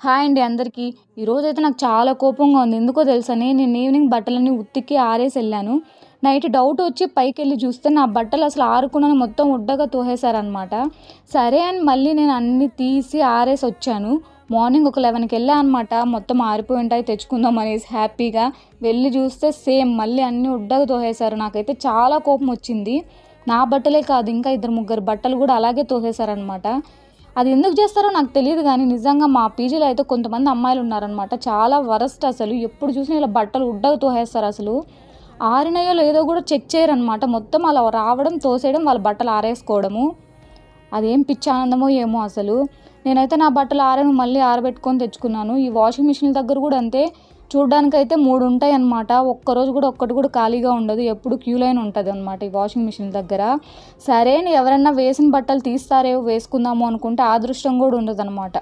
Hi అండి అందరికీ. ఈరోజైతే నాకు చాలా కోపంగా ఉంది. ఎందుకో తెలుసా? నేను ఈవినింగ్ బట్టలన్నీ ఉతికి ఆరేసి వెళ్ళాను. నైట్ డౌట్ వచ్చి పైకెళ్ళి చూస్తే నా బట్టలు అసలు ఆరకుండానే మొత్తం ఉడ్డగా తోసేశారనమాట. సరే అని మళ్ళీ నేను అన్నీ తీసి ఆరేసి వచ్చాను. మార్నింగ్ ఒక 11కి వెళ్ళా అనమాట. మొత్తం ఆరిపోయి ఉంటాయి తెచ్చుకుందాం అనేసి హ్యాపీగా వెళ్ళి చూస్తే సేమ్ మళ్ళీ అన్నీ ఉడ్డగా తోసేశారు. నాకైతే చాలా కోపం వచ్చింది. నా బట్టలే కాదు, ఇంకా ఇద్దరు ముగ్గురు బట్టలు కూడా అలాగే తోసేశారనమాట. అది ఎందుకు చేస్తారో నాకు తెలియదు కానీ నిజంగా మా పీజీలో అయితే కొంతమంది అమ్మాయిలు ఉన్నారనమాట. చాలా వరస్ట్ అసలు. ఎప్పుడు చూసినా ఇలా బట్టలు ఉడ్డగా తోసేస్తారు. అసలు ఆరినాయో లేదో కూడా చెక్ చేయరనమాట. మొత్తం అలా రావడం, తోసేయడం, వాళ్ళ బట్టలు ఆరేసుకోవడము. అదేం పిచ్చి ఆనందమో ఏమో అసలు. నేనైతే నా బట్టలు మళ్ళీ ఆరబెట్టుకొని తెచ్చుకున్నాను. ఈ వాషింగ్ మిషన్ దగ్గర కూడా అంతే. చూడ్డానికైతే 3 ఉంటాయి అన్నమాట. ఒక్కరోజు కూడా ఒక్కటి కూడా ఖాళీగా ఉండదు. ఎప్పుడు క్యూ లైన్ ఉంటుంది అనమాట ఈ వాషింగ్ మిషన్ దగ్గర. సరే ఎవరన్నా వేసిన బట్టలు తీస్తారేమో వేసుకుందాము అనుకుంటే ఆ దృష్టం కూడా ఉండదు అనమాట.